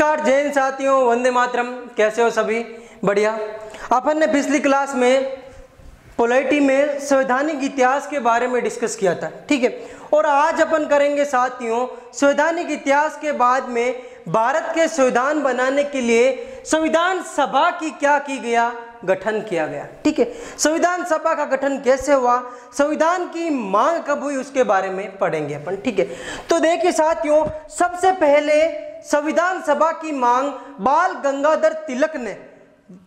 नमस्कार जैन साथियों, वंदे मातरम। कैसे हो सभी? बढ़िया। अपन ने पिछली क्लास में पॉलिटी में संवैधानिक इतिहास के बारे में डिस्कस किया था, ठीक है। और आज अपन करेंगे साथियों संवैधानिक इतिहास के बाद में भारत के संविधान बनाने के लिए संविधान सभा की क्या की गया, गठन किया गया, ठीक है। संविधान सभा का गठन कैसे हुआ, संविधान की मांग कब हुई, उसके बारे में पढ़ेंगे अपन, ठीक है। तो देखिए साथियों, सबसे पहले संविधान सभा की मांग बाल गंगाधर तिलक ने,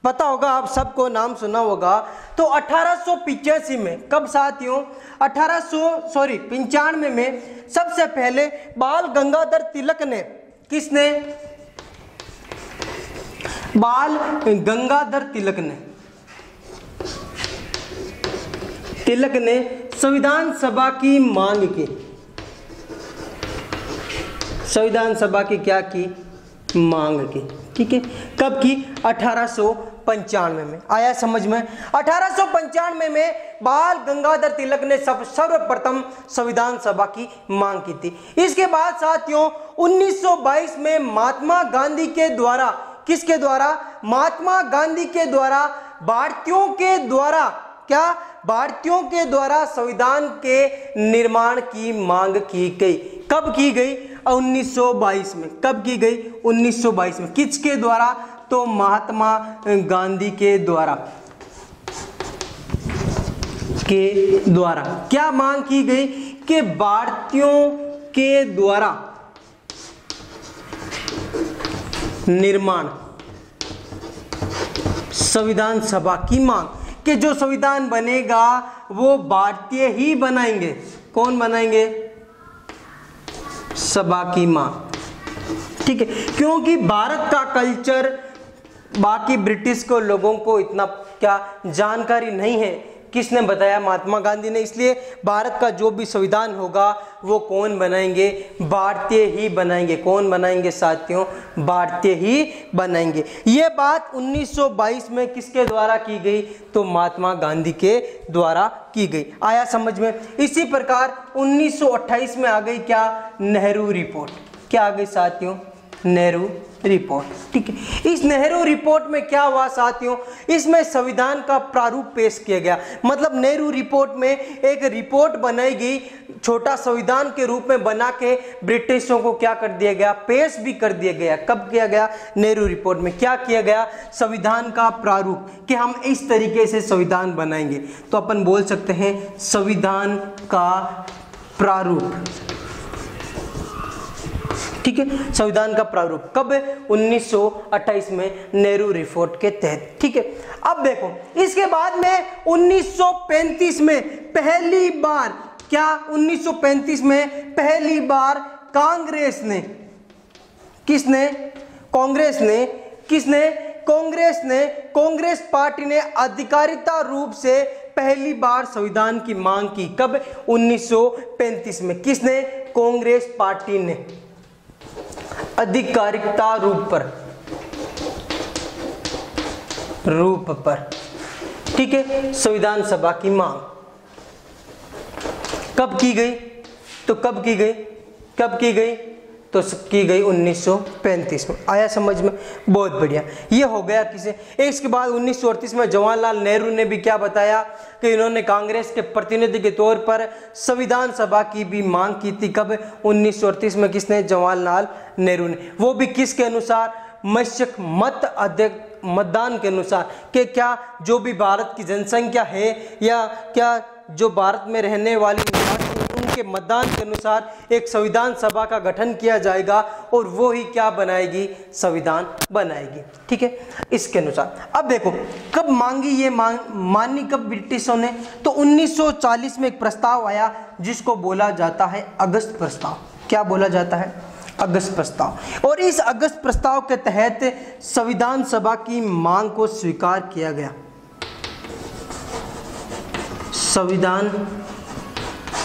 पता होगा आप सबको, नाम सुना होगा। तो 1885 में, कब साथियों? 95 में सबसे पहले बाल गंगाधर तिलक ने, किसने? बाल गंगाधर तिलक ने संविधान सभा की मांग की। संविधान सभा की क्या की? मांग की, ठीक है। कब की? 1895 में। आया समझ में? 1895 में बाल गंगाधर तिलक ने सर्वप्रथम संविधान सभा की मांग की थी। इसके बाद साथियों 1922 में महात्मा गांधी के द्वारा, किसके द्वारा? महात्मा गांधी के द्वारा भारतीयों के द्वारा, क्या? भारतीयों के द्वारा संविधान के निर्माण की मांग की गई। कब की गई? 1922 में। कब की गई? 1922 में। किसके द्वारा? तो महात्मा गांधी के द्वारा, क्या मांग की गई? कि भारतीयों के द्वारा निर्माण, संविधान सभा की मांग, कि जो संविधान बनेगा वो भारतीय ही बनाएंगे। कौन बनाएंगे? सभा की मांग, ठीक है। क्योंकि भारत का कल्चर बाकी ब्रिटिश को लोगों को इतना क्या जानकारी नहीं है। किसने बताया? महात्मा गांधी ने। इसलिए भारत का जो भी संविधान होगा वो कौन बनाएंगे? भारतीय ही बनाएंगे। कौन बनाएंगे साथियों? भारतीय ही बनाएंगे। ये बात 1922 में किसके द्वारा की गई? तो महात्मा गांधी के द्वारा की गई। आया समझ में? इसी प्रकार 1928 में आ गई क्या? नेहरू रिपोर्ट। क्या आ गई साथियों? नेहरू रिपोर्ट, ठीक है। इस नेहरू रिपोर्ट में क्या हुआ साथियों? इसमें संविधान का प्रारूप पेश किया गया। मतलब नेहरू रिपोर्ट में एक रिपोर्ट बनाई गई, छोटा संविधान के रूप में बना के ब्रिटिशों को क्या कर दिया गया? पेश भी कर दिया गया। कब किया गया? नेहरू रिपोर्ट में क्या किया गया? संविधान का प्रारूप, कि हम इस तरीके से संविधान बनाएंगे। तो अपन बोल सकते हैं संविधान का प्रारूप, ठीक है। संविधान का प्रारूप कब? 1928 में नेहरू रिपोर्ट के तहत, ठीक है। अब देखो, इसके बाद में 1935 में पहली बार, क्या? 1935 में पहली बार कांग्रेस ने, किसने? कांग्रेस ने, किसने? कांग्रेस ने, कांग्रेस पार्टी ने आधिकारिता रूप से पहली बार संविधान की मांग की। कब? 1935 में। किसने? कांग्रेस पार्टी ने आधिकारिकता रूप पर, ठीक है, संविधान सभा की मांग कब की गई? तो कब की गई? कब की गई? तो की गई 1935 में। आया समझ में? बहुत बढ़िया। ये हो गया किसे? इसके बाद 1938 में जवाहरलाल नेहरू ने भी क्या बताया कि इन्होंने कांग्रेस के प्रतिनिधि के तौर पर संविधान सभा की भी मांग की थी। कब? 1938 में। किसने? जवाहरलाल नेहरू ने। वो भी किसके अनुसार? मशक मतदान के अनुसार, कि क्या जो भी भारत की जनसंख्या है या क्या जो भारत में रहने वाली उनके मतदान के अनुसार एक संविधान सभा का गठन किया जाएगा और वो ही क्या बनाएगी? संविधान बनाएगी, ठीक है, इसके अनुसार। अब देखो कब मांगी ये मानी कब ब्रिटिशों ने? तो 1940 में एक प्रस्ताव आया जिसको बोला जाता है अगस्त प्रस्ताव। क्या बोला जाता है? अगस्त प्रस्ताव। और इस अगस्त प्रस्ताव के तहत संविधान सभा की मांग को स्वीकार किया गया। संविधान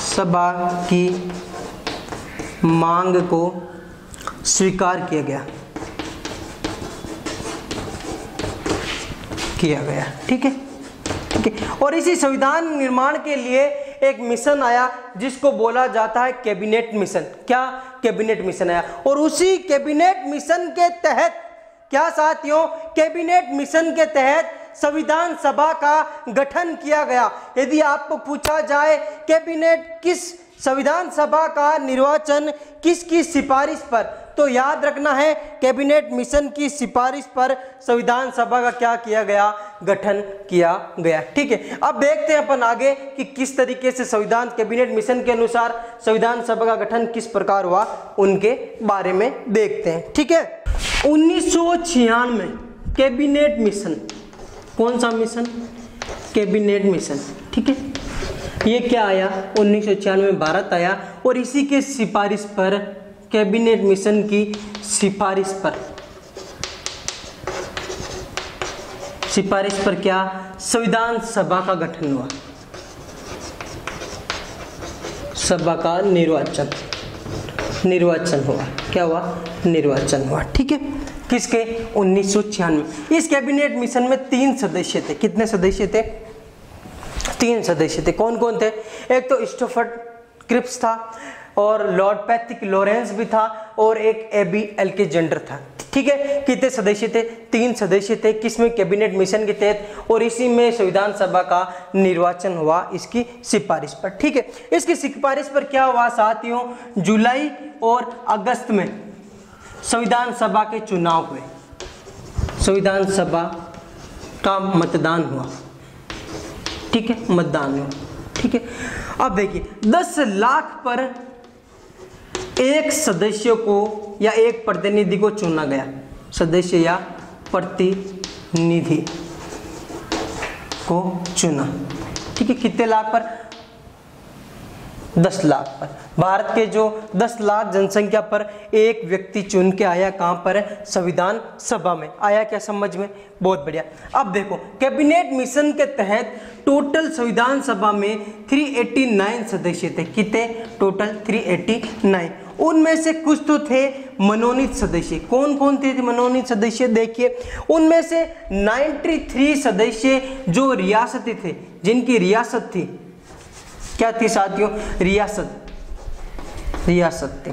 सभा की मांग को स्वीकार किया गया, ठीक है, ठीक है। और इसी संविधान निर्माण के लिए एक मिशन आया जिसको बोला जाता है कैबिनेट मिशन। क्या? कैबिनेट मिशन आया, और उसी कैबिनेट मिशन के तहत, क्या साथियों, कैबिनेट मिशन के तहत संविधान सभा का गठन किया गया। यदि आपको पूछा जाए कैबिनेट किस संविधान सभा का निर्वाचन किसकी सिफारिश पर, तो याद रखना है कैबिनेट मिशन की सिफारिश पर संविधान सभा का क्या किया गया? गठन किया गया। ठीक है, अब देखते हैं अपन आगे कि किस तरीके से संविधान कैबिनेट मिशन के अनुसार संविधान सभा का गठन किस प्रकार हुआ, उनके बारे में देखते हैं। ठीक है, 1996 कैबिनेट मिशन, कौन सा मिशन? Cabinet mission. ठीक है, ये क्या आया? 1996 में भारत आया, और इसी के सिफारिश पर, कैबिनेट मिशन की सिफारिश पर क्या? संविधान सभा का गठन हुआ, सभा का निर्वाचन हुआ। क्या हुआ? निर्वाचन हुआ। ठीक है, किसके? 1996। इस कैबिनेट मिशन में 3 सदस्य थे। कितने सदस्य थे? 3 सदस्य थे। कौन कौन थे? एक तो स्टोफर्ड क्रिप्स था, और लॉर्ड पैट्रिक लॉरेंस भी था, और एक एबी अलेक्जेंडर था। ठीक है, कितने सदस्य थे? 3 सदस्य थे। किसमें? कैबिनेट मिशन के तहत, और इसी में संविधान सभा का निर्वाचन हुआ इसकी सिफारिश पर। ठीक है, इसकी सिफारिश पर क्या हुआ साथियों? जुलाई और अगस्त में संविधान सभा के चुनाव हुए, संविधान सभा का मतदान हुआ। ठीक है, मतदान हुआ। ठीक है, अब देखिए 10 लाख पर एक सदस्य को या एक प्रतिनिधि को चुना गया, सदस्य या प्रतिनिधि को चुना। ठीक है, कितने लाख पर? 10 लाख पर। भारत के जो 10 लाख जनसंख्या पर एक व्यक्ति चुन के आया, कहां पर? संविधान सभा में आया। क्या समझ में? बहुत बढ़िया। अब देखो कैबिनेट मिशन के तहत टोटल संविधान सभा में 389 सदस्य थे। कितने? टोटल 389। उनमें से कुछ तो थे मनोनीत सदस्य। कौन कौन थे मनोनीत सदस्य? देखिए, उनमें से 93 सदस्य जो रियासती थे, जिनकी रियासत थी, क्या थी साथियों? रियासत थे,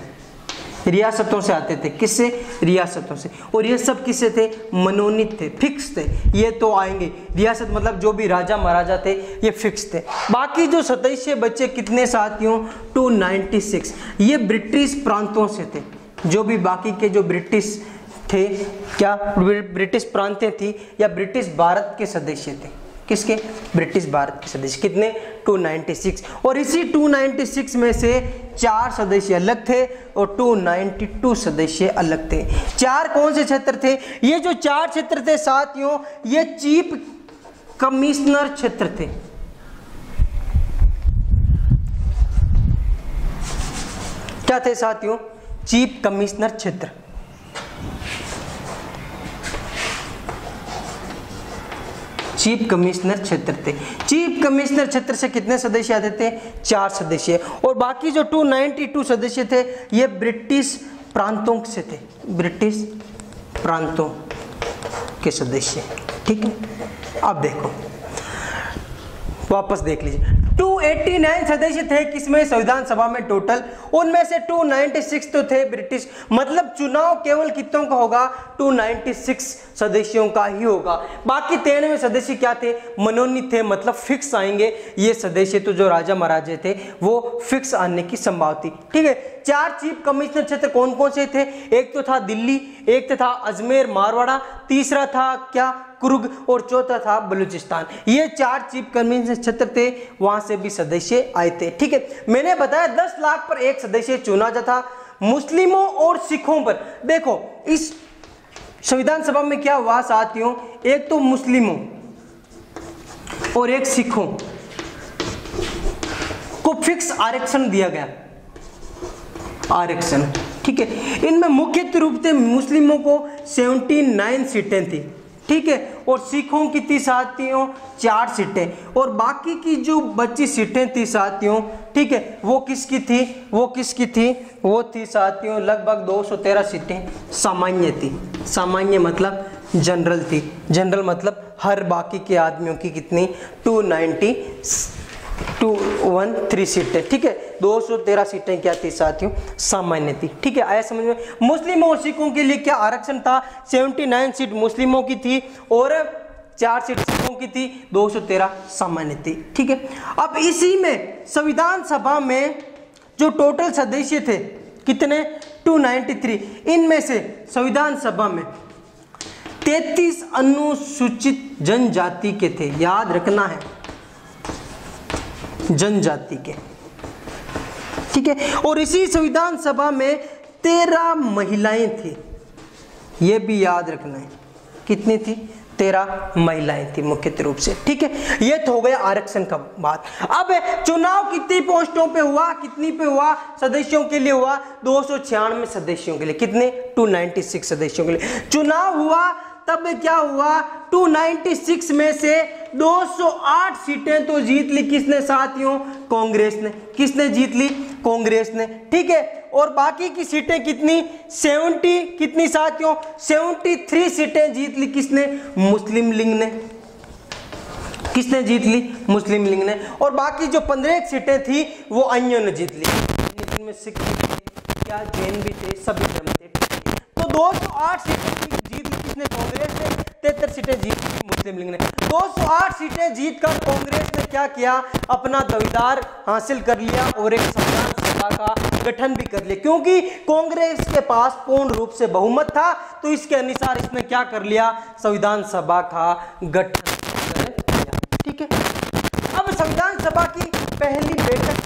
रियासतों से आते थे। किससे? रियासतों से। और ये सब किससे थे? मनोनीत थे, फिक्स थे। ये तो आएंगे, रियासत मतलब जो भी राजा महाराजा थे ये फिक्स थे। बाकी जो सदस्य बच्चे कितने साथियों? 296। ये ब्रिटिश प्रांतों से थे। जो भी बाकी के जो ब्रिटिश थे, क्या ब्रिटिश प्रांतें थी या ब्रिटिश भारत के सदस्य थे? किसके? ब्रिटिश भारत के सदस्य। कितने? 296। और इसी 296 में से 4 सदस्य अलग थे और 292 सदस्य अलग थे। 4 कौन से क्षेत्र थे? ये जो 4 क्षेत्र थे साथियों, ये चीफ कमिश्नर क्षेत्र थे। क्या थे साथियों? चीफ कमिश्नर क्षेत्र। चीफ कमिश्नर क्षेत्र थे। चीफ कमिश्नर क्षेत्र से कितने सदस्य आते थे? 4 सदस्य। और बाकी जो 292 सदस्य थे ये ब्रिटिश प्रांतों से थे, ब्रिटिश प्रांतों के सदस्य। ठीक है, अब देखो वापस देख लीजिए। 289 सदस्य थे किसमें? संविधान सभा में टोटल। उनमें से 296 तो थे ब्रिटिश, मतलब चुनाव केवल कितनों का होगा? 296 सदस्यों का ही होगा। बाकी 93 सदस्य क्या थे? मनोनीत थे, मतलब फिक्स आएंगे। ये सदस्य तो जो राजा महाराजे थे वो फिक्स आने की संभावना थी। ठीक है, 4 चीफ कमिश्नर क्षेत्र कौन कौन से थे? एक तो था दिल्ली, एक तो था अजमेर मारवाड़ा, तीसरा था क्या? कुर्ग, और चौथा था बलूचिस्तान। ये 4 चीफ कमिश्नर क्षेत्र थे, वहां से भी सदस्य आए थे। ठीक है, मैंने बताया 10 लाख पर एक सदस्य चुना जाता। मुस्लिमों और सिखों पर देखो, इस संविधान सभा में क्या हुआ साथियों? एक तो मुस्लिमों और एक सिखों को फिक्स आरक्षण दिया गया, आरक्षण। ठीक है, इनमें मुख्य रूप से मुस्लिमों को 79 सीटें थी। ठीक है, और सिखों की थी साथियों 4 सीटें, और बाकी की जो बची सीटें थी साथियों, ठीक है, वो किसकी थी? वो किसकी थी? वो थी साथियों लगभग 213 सीटें सामान्य थी। सामान्य मतलब जनरल थी। जनरल मतलब हर बाकी के आदमियों की कितनी? 213 सीटें, ठीक है। 213 सीटें क्या थी साथियों, सामान्य थी, ठीक है। आया समझ में। मुस्लिमों और सिखों के लिए क्या आरक्षण था, 79 सीट मुस्लिमों की थी और 4 सीट सिखों की थी, 213 सामान्य थी, ठीक है। अब इसी में संविधान सभा में जो टोटल सदस्य थे कितने, 293, इनमें से संविधान सभा में 33 अनुसूचित जनजाति के थे, याद रखना है, जनजाति के, ठीक है। और इसी संविधान सभा में 13 महिलाएं थी, ये भी याद रखना है, कितनी थी, 13 महिलाएं थी मुख्य रूप से, ठीक है। ये तो हो गया आरक्षण का बात। अब चुनाव कितनी पोस्टों पे हुआ, कितनी पे हुआ, सदस्यों के लिए हुआ 296 सदस्यों के लिए, कितने, 296 सदस्यों के लिए चुनाव हुआ। तब क्या हुआ, 296 में से 208 सीटें तो जीत ली किसने साथियों, कांग्रेस ने। किसने जीत ली, कांग्रेस ने, ठीक है। और बाकी की सीटें कितनी, 70 कितनी साथियों, 73 सीटें जीत ली किसने, मुस्लिम लीग ने। किसने जीत ली, मुस्लिम लीग ने। और बाकी जो 15 सीटें थी वो अन्यों ने जीत ली, जिनमें सिख भी थे, क्या जैन भी थे, सभी धर्म थे, तो 208 सीटें जीत ली किसने, कांग्रेस ने। 73 सीटें जीत ली मुस्लिम लीग ने। 208 सीटें जीतकर कांग्रेस ने क्या किया, अपना दावेदार हासिल कर लिया और एक संविधान सभा का गठन भी कर लिया, क्योंकि कांग्रेस के पास पूर्ण रूप से बहुमत था। तो इसके अनुसार इसने क्या कर लिया, संविधान सभा का गठन कर लिया, ठीक है। अब संविधान सभा की पहली बैठक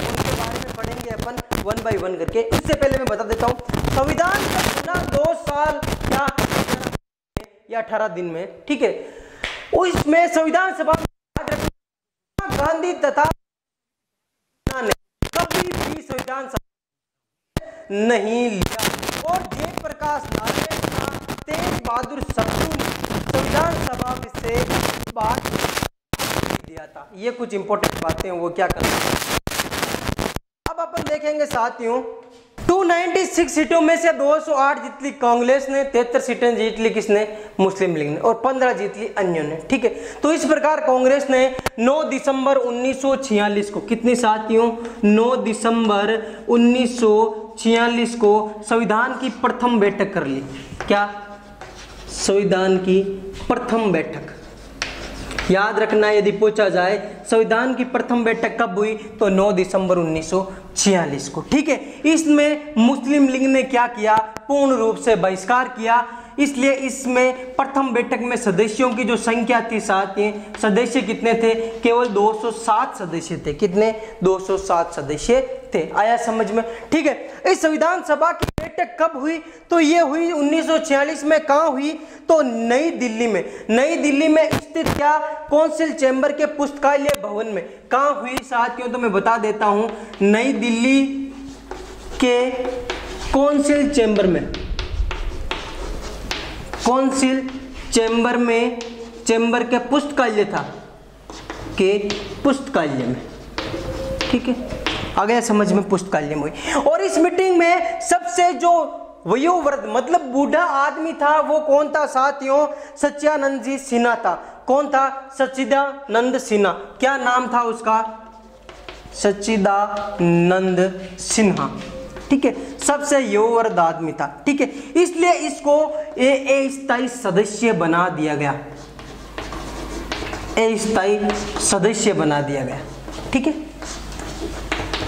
उनके बारे में पढ़ेंगे अपन 1 बाय 1 करके। इससे पहले मैं बता देता हूँ, संविधान का बना 2 साल या 18 दिन में, ठीक है। उसमें संविधान सभा गांधी तथा ने कभी भी संविधान सभा नहीं लिया और जयप्रकाश नारायण तथा तेज बहादुर सप्रू ने संविधान सभा से बात दिया था। ये कुछ इंपॉर्टेंट बातें वो क्या करते हैं, अब अपन देखेंगे साथियों। 296 सीटों में से 208 जीत ली कांग्रेस ने, 73 सीटें जीत ली किसने, मुस्लिम लीग ने, और 15 जीत ली अन्यों ने, ठीक है। तो इस प्रकार कांग्रेस ने 9 दिसंबर 1946 को, कितनी साथियों, 9 दिसंबर 1946 को संविधान की प्रथम बैठक कर ली। क्या, संविधान की प्रथम बैठक, याद रखना यदि पूछा जाए संविधान की प्रथम बैठक कब हुई, तो 9 दिसंबर 1946 को, ठीक है। इसमें मुस्लिम लीग ने क्या किया, पूर्ण रूप से बहिष्कार किया। इसलिए इसमें प्रथम बैठक में सदस्यों की जो संख्या थी साथियों, सदस्य कितने थे, केवल 207 सदस्य थे, कितने, 207 सदस्य थे। आया समझ में, ठीक है। इस संविधान सभा की बैठक कब हुई, तो ये हुई 1946 में। कहाँ हुई, तो नई दिल्ली में, नई दिल्ली में स्थित क्या, काउंसिल चैम्बर के पुस्तकालय भवन में। कहाँ हुई साथियों, तो मैं बता देता हूं, नई दिल्ली के काउंसिल चैम्बर में, काउंसिल चैम्बर में, चैम्बर के पुस्तकालय था, के पुस्तकालय में, ठीक है। आ गया समझ में, पुस्तकालय में हुई। और इस मीटिंग में सबसे जो वयोवृद्ध मतलब बूढ़ा आदमी था वो कौन था साथियों, सच्चिदानंद जी सिन्हा था। कौन था, सच्चिदानंद सिन्हा। क्या नाम था उसका, सच्चिदानंद सिन्हा, ठीक है। सबसे युववर्ग आदमी था, ठीक है। इसलिए इसको अस्थायी सदस्य बना दिया गया, अस्थायी सदस्य बना दिया गया, ठीक है।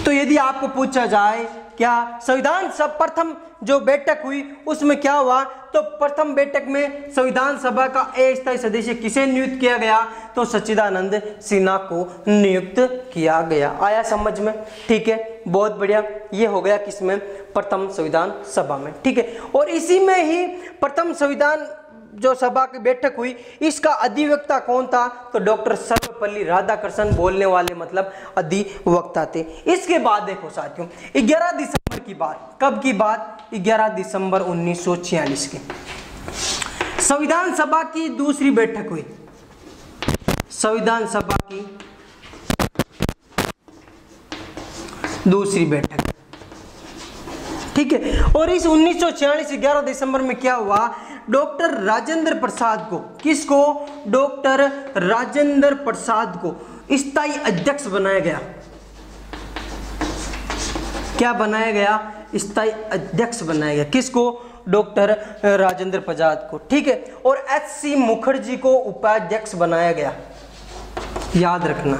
तो यदि आपको पूछा जाए क्या संविधान सभा प्रथम जो बैठक हुई उसमें क्या हुआ, तो प्रथम बैठक में संविधान सभा का अस्थायी सदस्य किसे नियुक्त किया गया, तो सच्चिदानंद सिन्हा को नियुक्त किया गया। आया समझ में, ठीक है, बहुत बढ़िया। ये हो गया किसमें, प्रथम संविधान सभा में, ठीक है। और इसी में ही प्रथम संविधान जो सभा की बैठक हुई, इसका अधिवक्ता कौन था, तो डॉक्टर सर्वपल्ली राधाकृष्णन, बोलने वाले मतलब अधिवक्ता थे। इसके बाद देखो साथियों, 11 दिसंबर की बात, कब की बात, 11 दिसंबर 1946 की संविधान सभा की दूसरी बैठक हुई, संविधान सभा की दूसरी बैठक, ठीक है। और इस 1946 11 दिसंबर में क्या हुआ, डॉक्टर राजेंद्र प्रसाद को, किसको, डॉक्टर राजेंद्र प्रसाद को स्थायी अध्यक्ष बनाया गया। क्या बनाया गया? स्थायी अध्यक्ष बनाया गया। किसको? डॉक्टर राजेंद्र प्रसाद को। ठीक है। और एच.सी. मुखर्जी को उपाध्यक्ष बनाया गया, याद रखना।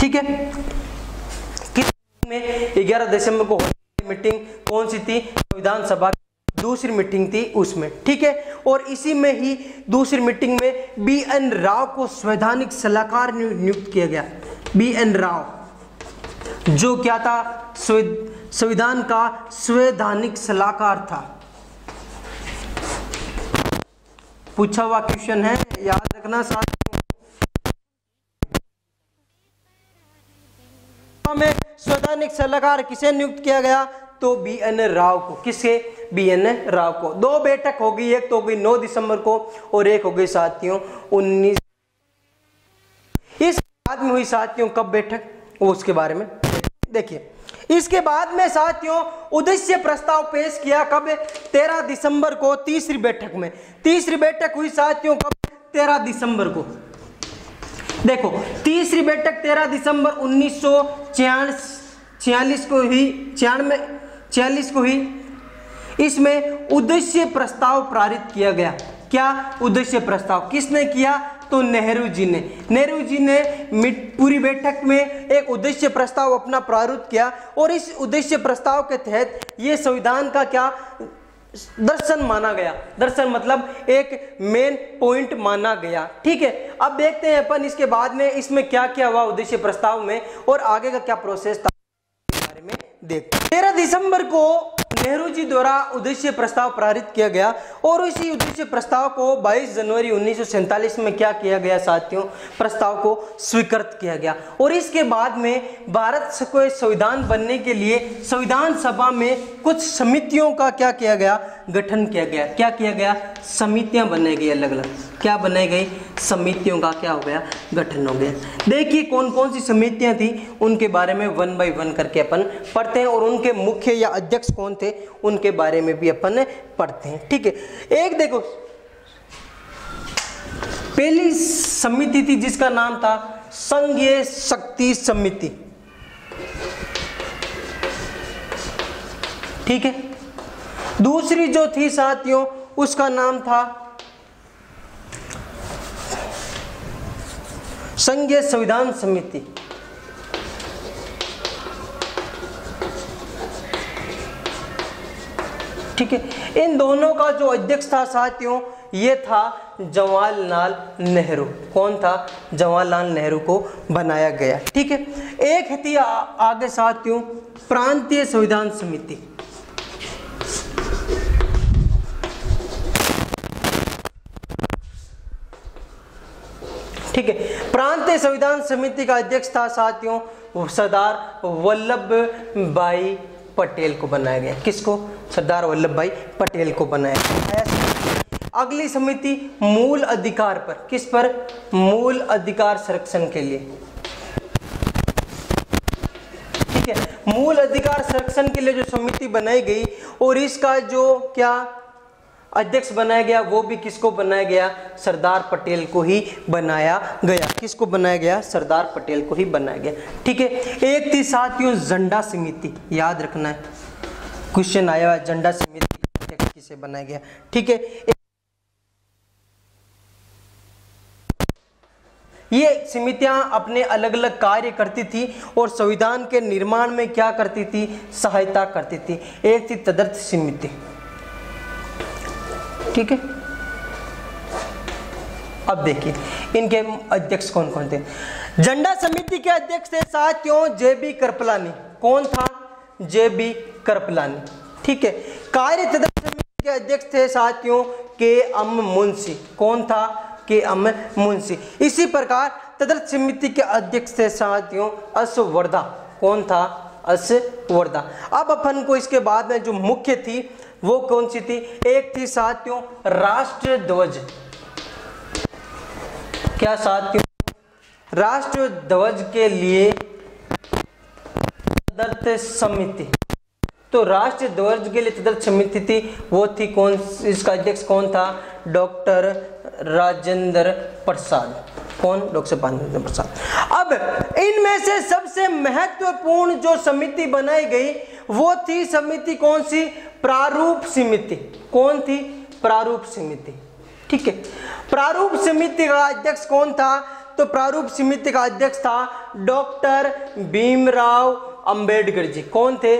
ठीक है। किस में 11 दिसंबर को मीटिंग कौन सी थी? संविधान सभा दूसरी मीटिंग थी उसमें। ठीक है। और इसी में ही दूसरी मीटिंग में बी.एन. राव को संवैधानिक सलाहकार नियुक्त किया गया। बी.एन. राव जो क्या था? संविधान का संवैधानिक सलाहकार था। पूछा हुआ क्वेश्चन है, याद रखना साथियों। में संवैधानिक सलाहकार किसे नियुक्त किया गया? तो बी.एन. राव को। किसे? बी.एन. राव को। 2 बैठक होगी, एक तो हो गई 9 दिसंबर को और एक हो गई साथियों 19। इस बाद में हुई साथियों कब बैठक, वो उसके बारे में देखिए। इसके बाद में साथियों उद्देश्य प्रस्ताव पेश किया कब? 13 दिसंबर को तीसरी बैठक में। तीसरी बैठक हुई साथियों कब? 13 दिसंबर को। देखो तीसरी बैठक 13 दिसंबर 1946 को हुई, 46 को हुई। इसमें उद्देश्य प्रस्ताव पारित किया गया। क्या उद्देश्य प्रस्ताव किसने किया? तो नेहरू जी ने। नेहरू जी ने पूरी बैठक में एक उद्देश्य प्रस्ताव अपना प्रारूप किया और इस उद्देश्य प्रस्ताव के तहत ये संविधान का क्या दर्शन माना गया। दर्शन मतलब एक मेन पॉइंट माना गया। ठीक है। अब देखते हैं अपन इसके बाद में इसमें क्या क्या हुआ उद्देश्य प्रस्ताव में और आगे का क्या प्रोसेस था बारे में देखते हैं। 13 दिसंबर को नेहरू जी द्वारा उद्देश्य प्रस्ताव पारित किया गया और इसी उद्देश्य प्रस्ताव को 22 जनवरी 1947 में क्या किया गया साथियों? प्रस्ताव को स्वीकृत किया गया। और इसके बाद में भारत को संविधान बनने के लिए संविधान सभा में कुछ समितियों का क्या किया गया? गठन किया गया। क्या किया गया? समितियां बनाई गई, अलग अलग क्या बनाई गई? समितियों का क्या हो गया? गठन हो गया। देखिए कौन कौन सी समितियां थी उनके बारे में 1 बाय 1 करके अपन पढ़ते हैं और उनके मुख्य या अध्यक्ष कौन थे उनके बारे में भी अपन पढ़ते हैं। ठीक है। एक देखो पहली समिति थी जिसका नाम था संघीय शक्ति समिति। ठीक है। दूसरी जो थी साथियों उसका नाम था संघीय संविधान समिति। ठीक है। इन दोनों का जो अध्यक्ष था साथियों ये था जवाहरलाल नेहरू। कौन था? जवाहरलाल नेहरू को बनाया गया। ठीक है। एक थी आगे साथियों प्रांतीय संविधान समिति। ठीक है। प्रांतीय संविधान समिति का अध्यक्ष था साथियों सरदार वल्लभ भाई पटेल को बनाया गया। किसको? सरदार वल्लभ भाई पटेल को बनाया गया। अगली समिति मूल अधिकार पर। किस पर? मूल अधिकार संरक्षण के लिए। ठीक है। मूल अधिकार संरक्षण के लिए जो समिति बनाई गई और इसका जो क्या अध्यक्ष बनाया गया वो भी किसको बनाया गया? सरदार पटेल को ही बनाया गया। किसको बनाया गया? सरदार पटेल को ही बनाया गया। ठीक है। एक थी साथियों झंडा समिति, याद रखना है, क्वेश्चन आया हुआ झंडा समिति किसे बनाया गया। ठीक है। ये समितियां अपने अलग अलग कार्य करती थी और संविधान के निर्माण में क्या करती थी? सहायता करती थी। एक थी तदर्थ समिति। ठीक है। अब देखिए इनके अध्यक्ष कौन कौन थे। झंडा समिति के अध्यक्ष थे साथियों जे.बी. कृपलानी। कौन था? जे.बी. कृपलानी। ठीक है। कार्य तदर्थ समिति के अध्यक्ष थे साथियों के.एम. मुंशी। कौन था? के.एम. मुंशी। इसी प्रकार तदर्थ समिति के अध्यक्ष थे साथियों असवर्धा। कौन था? असवर्धा। अब अपन को इसके बाद में जो मुख्य थी वो कौन सी थी? एक थी साथियों राष्ट्र ध्वज। क्या साथियों? राष्ट्र ध्वज के लिए तदर्थ समिति। तो राष्ट्र ध्वज के लिए तदर्थ समिति थी वो थी कौन? इसका अध्यक्ष कौन था? डॉक्टर राजेंद्र प्रसाद। कौन? डॉक्टर सपान राजेंद्र प्रसाद। अब इनमें से सबसे महत्वपूर्ण जो समिति बनाई गई वो थी समिति कौन सी? प्रारूप समिति। कौन थी? प्रारूप समिति। ठीक है, प्रारूप समिति का अध्यक्ष कौन था? तो प्रारूप समिति का अध्यक्ष था डॉक्टर भीमराव अंबेडकर जी। कौन थे?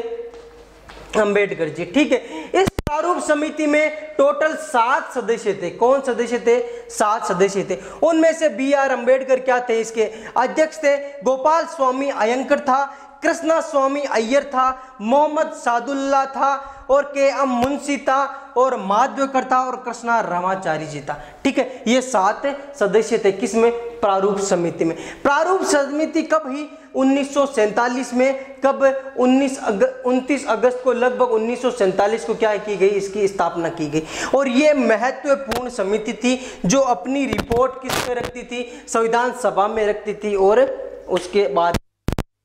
अंबेडकर जी। ठीक है, इस प्रारूप समिति में टोटल 7 सदस्य थे। कौन सदस्य थे? 7 सदस्य थे। उनमें से BR अंबेडकर क्या थे? इसके अध्यक्ष थे। गोपाल स्वामी अयंकर था, कृष्णा स्वामी अय्यर था, मोहम्मद सादुल्ला था और KM मुंशी था और माधवकर था और कृष्णा रामाचारी जी था। ठीक है, ये 7 सदस्य थे। किसमें? प्रारूप समिति में। प्रारूप समिति कब हुई? 1947 में। कब? 29 अगस्त को लगभग 1947 को क्या की गई? इसकी स्थापना की गई। और ये महत्वपूर्ण समिति थी जो अपनी रिपोर्ट किस में रखती थी? संविधान सभा में रखती थी और उसके बाद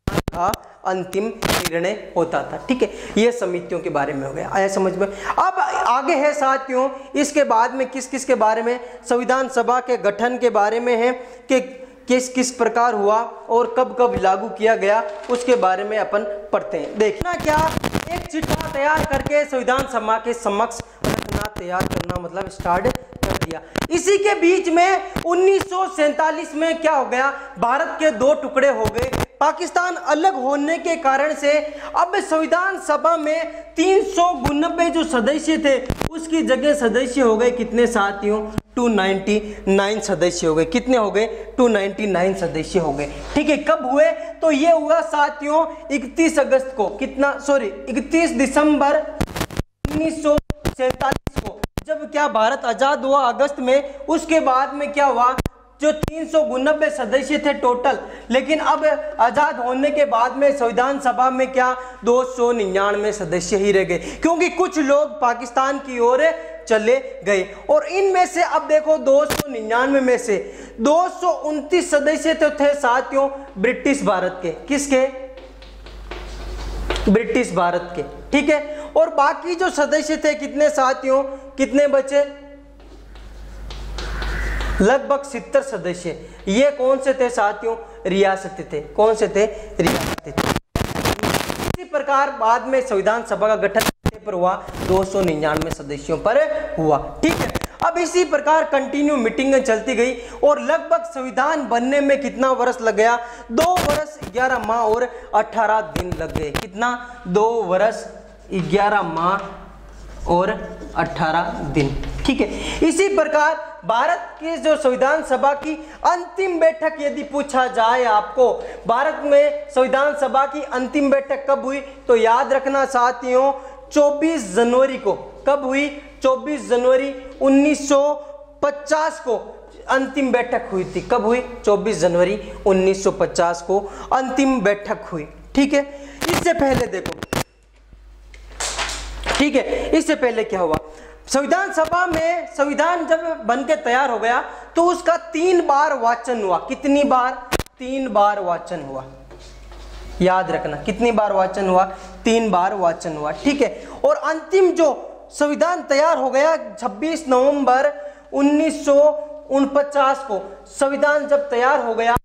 का अंतिम निर्णय होता था। ठीक है, ये समितियों के बारे में हो गया। आया समझ में? अब आगे है साथियों, इसके बाद में किस किस के बारे में? संविधान सभा के गठन के बारे में है कि किस किस प्रकार हुआ और कब कब लागू किया गया, उसके बारे में अपन पढ़ते हैं। देखना क्या, एक चिट्ठा तैयार करके संविधान सभा के समक्ष रखना, तैयार करना मतलब स्टार्ट कर दिया। इसी के बीच में 1947 में क्या हो गया? भारत के 2 टुकड़े हो गए। पाकिस्तान अलग होने के कारण से अब संविधान सभा में 392 जो सदस्य थे उसकी जगह सदस्य हो गए कितने साथियों? 299 सदस्य हो गए। कितने हो गए? 299 सदस्य हो गए। ठीक है, कब हुए? तो ये हुआ साथियों 31 अगस्त को। कितना? सॉरी 31 दिसंबर 1947 को, जब क्या भारत आजाद हुआ अगस्त में। उसके बाद में क्या हुआ? जो 392 सदस्य थे टोटल, लेकिन अब आजाद होने के बाद में संविधान सभा में क्या 299 सदस्य ही रह गए, क्योंकि कुछ लोग पाकिस्तान की ओर चले गए। और इनमें से अब देखो 299 में से 229 सदस्य तो थे साथियों ब्रिटिश भारत के। किसके? ब्रिटिश भारत के। ठीक है, और बाकी जो सदस्य थे कितने साथियों? कितने बचे? लगभग 70 सदस्य। ये कौन से थे साथियों? रियासती थे। कौन से थे? रियासती थे। इसी प्रकार बाद में संविधान सभा का गठन पर हुआ 299 सदस्यों पर हुआ। ठीक है, अब इसी प्रकार कंटिन्यू मीटिंगें चलती गई और लगभग संविधान बनने में कितना वर्ष लग गया? 2 वर्ष 11 माह और 18 दिन लग गए। कितना? 2 वर्ष 11 माह और 18 दिन। ठीक है, इसी प्रकार भारत की जो संविधान सभा की अंतिम बैठक यदि पूछा जाए आपको, भारत में संविधान सभा की अंतिम बैठक कब हुई? तो याद रखना साथियों 24 जनवरी को। कब हुई? 24 जनवरी 1950 को अंतिम बैठक हुई थी। कब हुई? 24 जनवरी 1950 को अंतिम बैठक हुई। ठीक है, इससे पहले देखो, ठीक है, इससे पहले क्या हुआ? संविधान सभा में संविधान जब बनके तैयार हो गया तो उसका 3 बार वाचन हुआ। कितनी बार? 3 बार वाचन हुआ। याद रखना, कितनी बार वाचन हुआ? 3 बार वाचन हुआ। ठीक है, और अंतिम जो संविधान तैयार हो गया 26 नवंबर 1949 को संविधान जब तैयार हो गया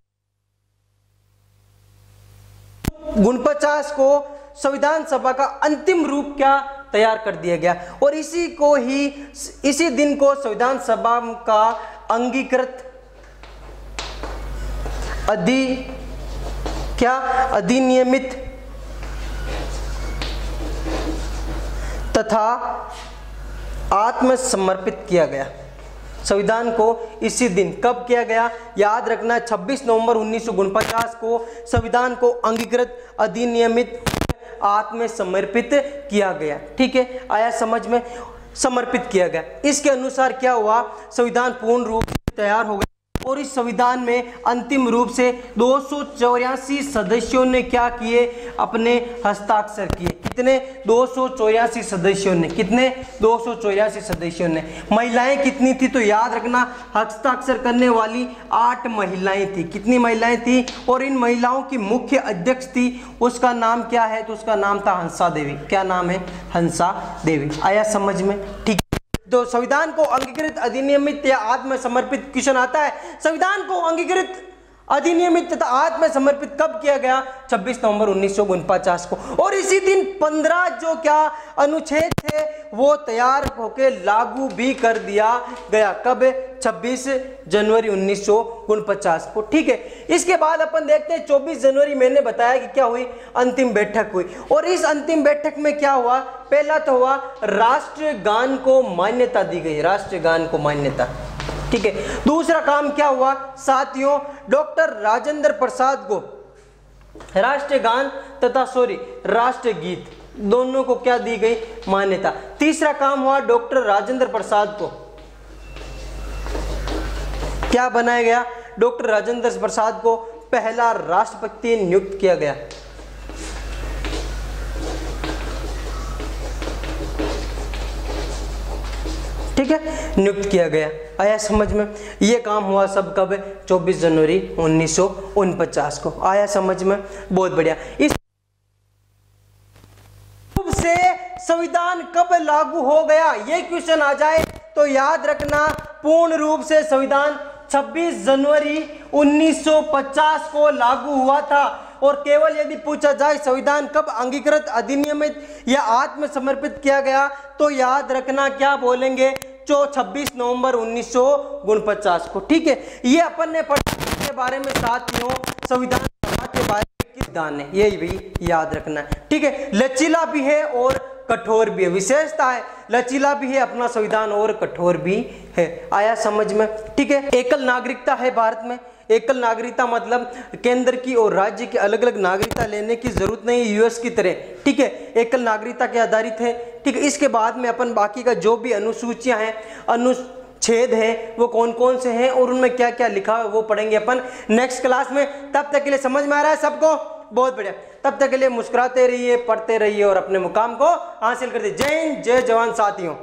49 को संविधान सभा का अंतिम रूप क्या तैयार कर दिया गया। और इसी दिन को संविधान सभा का अंगीकृत अधिनियमित तथा आत्मसमर्पित किया गया। संविधान को इसी दिन कब किया गया? याद रखना 26 नवंबर 1949 को संविधान को अंगीकृत अधिनियमित आत्मसमर्पित किया गया। ठीक है, आया समझ में? समर्पित किया गया। इसके अनुसार क्या हुआ? संविधान पूर्ण रूप से तैयार हो गया और इस संविधान में अंतिम रूप से 284 सदस्यों ने क्या किए? अपने हस्ताक्षर किए। कितने? 284 सदस्यों ने। कितने? 284 सदस्यों ने। महिलाएं कितनी थी? तो याद रखना हस्ताक्षर करने वाली 8 महिलाएं थी। कितनी महिलाएं थी? और इन महिलाओं की मुख्य अध्यक्ष थी, उसका नाम क्या है? तो उसका नाम था हंसा देवी। क्या नाम है? हंसा देवी। आया समझ में? ठीक। तो संविधान को अंगीकृत, अधिनियमित या आत्मसमर्पित क्वेश्चन आता है, संविधान को अंगीकृत, अधिनियमित तथा आत्मसमर्पित कब किया गया? 26 नवंबर 1949 को। और इसी दिन 15 जो क्या अनुच्छेद थे वो तैयार होकर लागू भी कर दिया गया। कब? 26 जनवरी 1949 को। ठीक है, इसके बाद अपन देखते हैं 24 जनवरी मैंने बताया कि क्या हुई? अंतिम बैठक हुई। और इस अंतिम बैठक में क्या हुआ? पहला तो हुआ राष्ट्रगान को मान्यता दी गई, राष्ट्रगान को मान्यता। ठीक है, दूसरा काम क्या हुआ साथियों? डॉक्टर राजेंद्र प्रसाद को राष्ट्रगान तथा राष्ट्रगीत दोनों को क्या दी गई? मान्यता। तीसरा काम हुआ डॉक्टर राजेंद्र प्रसाद को क्या बनाया गया? डॉक्टर राजेंद्र प्रसाद को पहला राष्ट्रपति नियुक्त किया गया। ठीक है, नियुक्त किया गया। आया समझ में? ये काम हुआ सब कब? 24 जनवरी 1949 को। आया समझ में? बहुत बढ़िया। इस रूप से संविधान कब लागू हो गया? ये क्वेश्चन आ जाए तो याद रखना, पूर्ण रूप से संविधान 26 जनवरी 1950 को लागू हुआ था। और केवल यदि पूछा जाए संविधान कब अंगीकृत, अधिनियमित या आत्मसमर्पित किया गया, तो याद रखना क्या बोलेंगे? 26 नवंबर 1949 को। ठीक है, ये अपन ने पढ़ा के बारे में साथियों, संविधान सभा के बारे में किस दान है, यही भी याद रखना है। ठीक है, लचीला भी है और कठोर भी है, विशेषता है, लचीला भी है अपना संविधान और कठोर भी है। आया समझ में? ठीक है, एकल नागरिकता है भारत में। एकल नागरिकता मतलब केंद्र की और राज्य की अलग अलग नागरिकता लेने की जरूरत नहीं है यूएस की तरह। ठीक है, एकल नागरिकता के आधारित है। ठीक है, इसके बाद में अपन बाकी का जो भी अनुसूचियां हैं, अनुच्छेद हैं, वो कौन कौन से हैं और उनमें क्या क्या लिखा है वो पढ़ेंगे अपन नेक्स्ट क्लास में। तब तक के लिए समझ में आ रहा है सबको? बहुत बढ़िया। तब तक के लिए मुस्कुराते रहिए, पढ़ते रहिए और अपने मुकाम को हासिल करते। जय हिंद, जय जवान साथियों।